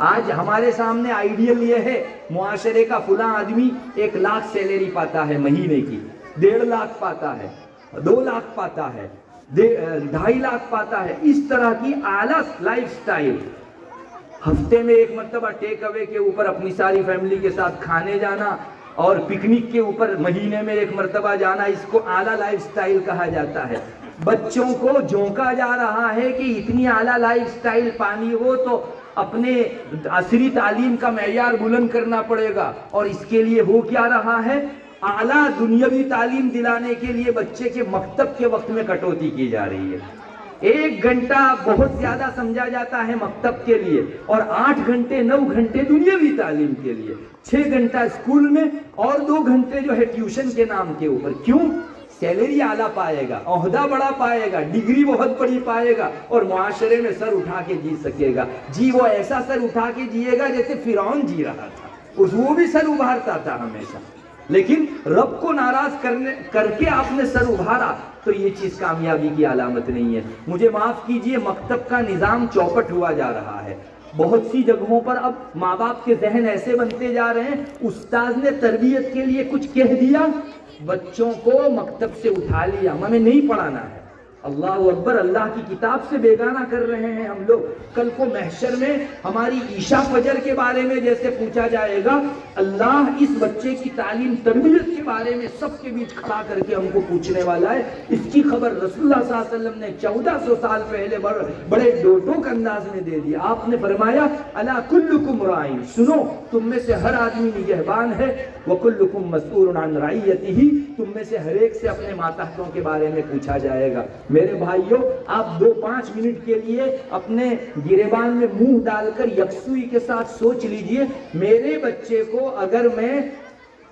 آج ہمارے سامنے آئیڈیل یہ ہے معاشرے کا فلاں آدمی 1 لاکھ سیلری پاتا ہے مہینے کی، 1.5 لاکھ پاتا ہے، 2 لاکھ پاتا ہے، 2.5 لاکھ پاتا ہے. اس طرح کی اعلیٰ لائف سٹائل. ہفتے میں 1 مرتبہ ٹیک اوے کے اوپر اپنی ساری فیملی کے ساتھ کھانے جانا اور پکنک کے اوپر مہینے میں 1 مرتبہ جانا، اس کو اعلیٰ لائف سٹائل کہا جاتا ہے. بچوں کو جھونکا جا رہا ہے کہ اتنی اعلیٰ لائف سٹائل پانی ہو تو اپنے عصری تعلیم کا معیار بلند کرنا پڑے گا. اور اس کے لیے ہو کیا رہا ہے؟ اعلیٰ دنیاوی تعلیم دلانے کے لیے بچے کے مکتب کے وقت میں کٹوتی کی جا رہی ہے. 1 گھنٹہ بہت زیادہ سمجھا جاتا ہے مکتب کے لیے اور 8 گھنٹے 9 گھنٹے دنیاوی تعلیم کے لیے. 6 گھنٹہ اسکول میں اور 2 گھنٹے جو ہے ٹیوشن کے نام کے اوپر. کیوں؟ سیلری اعلیٰ پائے گا، عہدہ بڑا پائے گا، ڈگری بہت بڑی پائے گا اور معاشرے میں سر اٹھا کے جی سکے گا. جی وہ ایسا سر اٹھا کے جیے گا جیسے فرعون جی رہا تھا، وہ بھی سر ابھارتا تھا ہمیشہ. لیکن رب کو ناراض کر کے آپ نے سر ابھارا تو یہ چیز کامیابی کی علامت نہیں ہے. مجھے معاف کیجئے، مکتب کا نظام چوپٹ ہوا جا رہا ہے. بہت سی جگہوں پر اب ماں باپ کے ذہن ایسے بنتے جا رہے ہیں، استاذ نے تربیت کے لیے کچھ کہہ دیا، بچوں کو مکتب سے اٹھا لیا، ہمیں نہیں پڑھانا ہے. اللہ اکبر، اللہ کی کتاب سے بیگانہ کر رہے ہیں ہم لوگ. کل کو محشر میں ہماری عشاء فجر کے بارے میں جیسے پوچھا جائے گا، اللہ اس بچے کی تعلیم تربیت کے بارے میں سب کے بیچ کھڑا کر کے ہم کو پوچھنے والا ہے. اس کی خبر رسول اللہ صلی اللہ علیہ وسلم نے 1400 سال پہلے بڑے ڈوٹوک انداز میں دے دیا. آپ نے فرمایا الا کلکم راعٍ، سنو تم میں سے ہر آدمی نگہبان ہے، وکلکم مسئول عن رعیتہ، تم میں سے ہر ایک سے اپنے ماتحتوں کے بارے میں پوچھا جائے گا. میرے بھائیوں، آپ 2-5 منٹ کے لیے اپنے گریبان میں منہ ڈال کر یکسوئی کے ساتھ سوچ لیجئے، میرے بچے کو اگر میں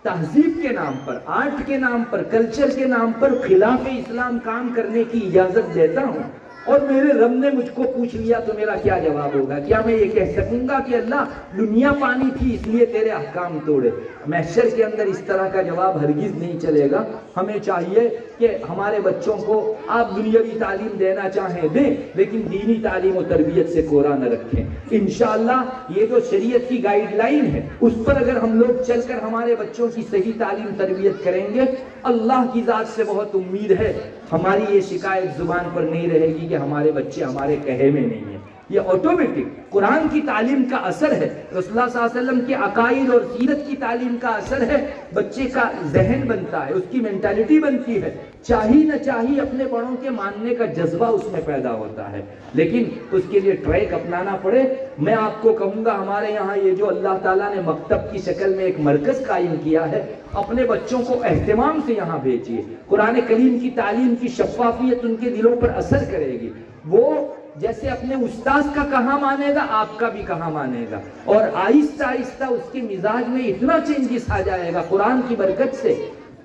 تہذیب کے نام پر، آرٹ کے نام پر، کلچر کے نام پر خلاف اسلام کام کرنے کی اجازت دیتا ہوں اور میرے رب نے مجھ کو پوچھ لیا تو میرا کیا جواب ہوگا؟ کیا میں یہ کہہ سکوں گا کہ اللہ دنیا پانی تھی اس لیے تیرے احکام توڑے؟ محشر کے اندر اس طرح کا جواب ہرگز نہیں چلے گا۔ ہمیں چاہیے کہ ہمارے بچوں کو آپ دنیاوی تعلیم دینا چاہیں دیں، لیکن دینی تعلیم و تربیت سے کوڑا نہ رکھیں۔ انشاءاللہ یہ جو شریعت کی گائیڈ لائن ہے اس پر اگر ہم لوگ چل کر ہمارے بچوں کی صحیح تعلیم تربیت کریں گے، اللہ کی ذات سے بہت امید ہے ہماری یہ شکایت زبان پر نہیں رہے گی کہ ہمارے بچے ہمارے کہے میں نہیں ہیں۔ یہ آٹومیٹک قرآن کی تعلیم کا اثر ہے، رسول اللہ صلی اللہ علیہ وسلم کے عقائد اور سیرت کی تعلیم کا اثر ہے۔ بچے کا ذہن بنتا ہے، اس کی مینٹالٹی بنتی ہے، چاہی نہ چاہی اپنے بڑوں کے ماننے کا جذبہ اس میں پیدا ہوتا ہے، لیکن اس کے لیے ٹریک اپنانا پڑے۔ میں آپ کو کہوں گا ہمارے یہاں یہ جو اللہ تعالیٰ نے مکتب کی شکل میں ایک مرکز قائم کیا ہے، اپنے بچوں کو اہتمام سے یہاں بھیجیے۔ قرآن کریم کی تعلیم کی شفافیت ان کے دلوں پر اثر کرے گی۔ وہ جیسے اپنے استاذ کا کہاں مانے گا، آپ کا بھی کہاں مانے گا، اور آہستہ آہستہ اس کے مزاج میں اتنا چینجز آ جائے گا قرآن کی برکت سے،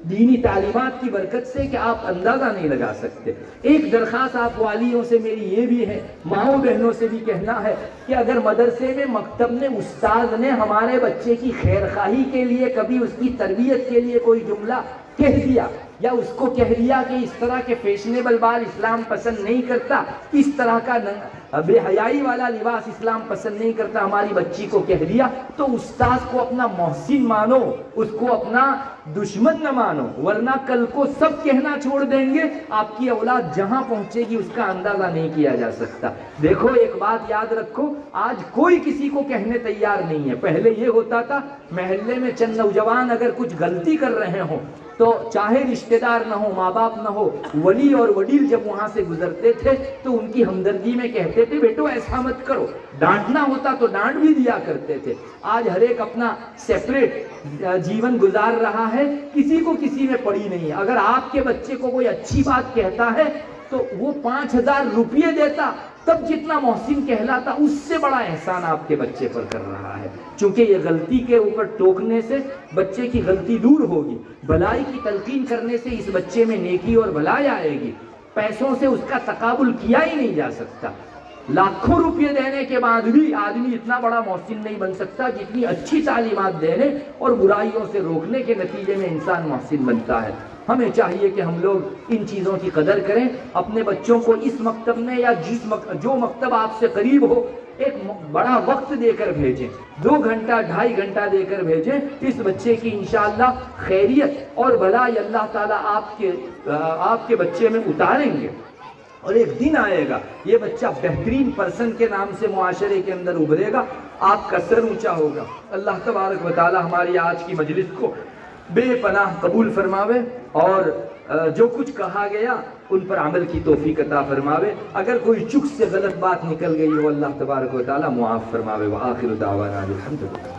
دینی تعلیمات کی برکت سے، کہ آپ اندازہ نہیں لگا سکتے۔ ایک درخواست آپ والیوں سے میری یہ بھی ہے، ماؤں بہنوں سے بھی کہنا ہے کہ اگر مدرسے میں مکتب نے استاذ نے ہمارے بچے کی خیر خواہی کے لیے کبھی اس کی تربیت کے لیے کوئی جملہ کہہ دیا، یا اس کو کہہ دیا کہ اس طرح کے فیشنیبل بال اسلام پسند نہیں کرتا، اس طرح کا بے حیائی والا لباس اسلام پسند نہیں کرتا، ہماری بچی کو کہہ دیا، تو استاذ کو اپنا محسن مانو، اس کو اپنا دشمن نہ مانو، ورنہ کل کو سب کہنا چھوڑ دیں گے، آپ کی اولاد جہاں پہنچے گی اس کا اندازہ نہیں کیا جا سکتا۔ دیکھو ایک بات یاد رکھو، آج کوئی کسی کو کہنے تیار نہیں ہے۔ پہلے یہ ہوتا تھا محلے میں چند نوجوان اگر کچھ غلطی کر رہے ہوں تو چاہے رشتہ دار نہ ہو، ماں باپ نہ ہو، ولی اور وڈیل جب وہاں سے گزرتے تھے تو ان کی ہمدردی میں کہتے تھے بیٹو ایسا مت کرو، ڈانٹنا ہوتا تو ڈانٹ بھی دیا کرتے تھے۔ آج ہر ایک اپنا سیپریٹ جیون گزار رہا ہے، کسی کو کسی میں پڑی نہیں ہے۔ اگر آپ کے بچے کو کوئی اچھی بات کہتا ہے تو وہ 5000 روپیے دیتا تب جتنا محسن کہلاتا، اس سے بڑا احسان آپ کے بچے پر کر رہا ہے، چونکہ یہ غلطی کے اوپر ٹوکنے سے بچے کی غلطی دور ہوگی، بھلائی کی تلقین کرنے سے اس بچے میں نیکی اور بھلائی آئے گی۔ پیسوں سے اس کا تقابل کیا ہی نہیں جا سکتا۔ لاکھوں روپے دینے کے بعد بھی آدمی اتنا بڑا محسن نہیں بن سکتا جتنی اچھی تعلیمات دینے اور برائیوں سے روکنے کے نتیجے میں انسان محسن بنتا ہے۔ ہمیں چاہیے کہ ہم لوگ ان چیزوں کی قدر کریں، اپنے بچوں کو اس مکتب میں یا جو مکتب آپ سے قریب ہو ایک بڑا وقت دے کر بھیجیں، 2 گھنٹہ 2.5 گھنٹہ دے کر بھیجیں۔ اس بچے کی انشاءاللہ خیریت اور بھلائی اللہ تعالیٰ آپ کے بچے میں اتاریں گے، اور ایک دن آئے گا یہ بچہ بہترین پرسن کے نام سے معاشرے کے اندر ابھرے گا، آپ کا سر اونچا ہوگا۔ اللہ تبارک و تعالی ہماری آج کی مجلس کو بے پناہ قبول فرماوے، اور جو کچھ کہا گیا ان پر عمل کی توفیق عطا فرماوے۔ اگر کوئی چک سے غلط بات نکل گئی ہو اللہ تبارک و تعالی معاف فرماوے۔ وآخر دعوانا الحمدللہ۔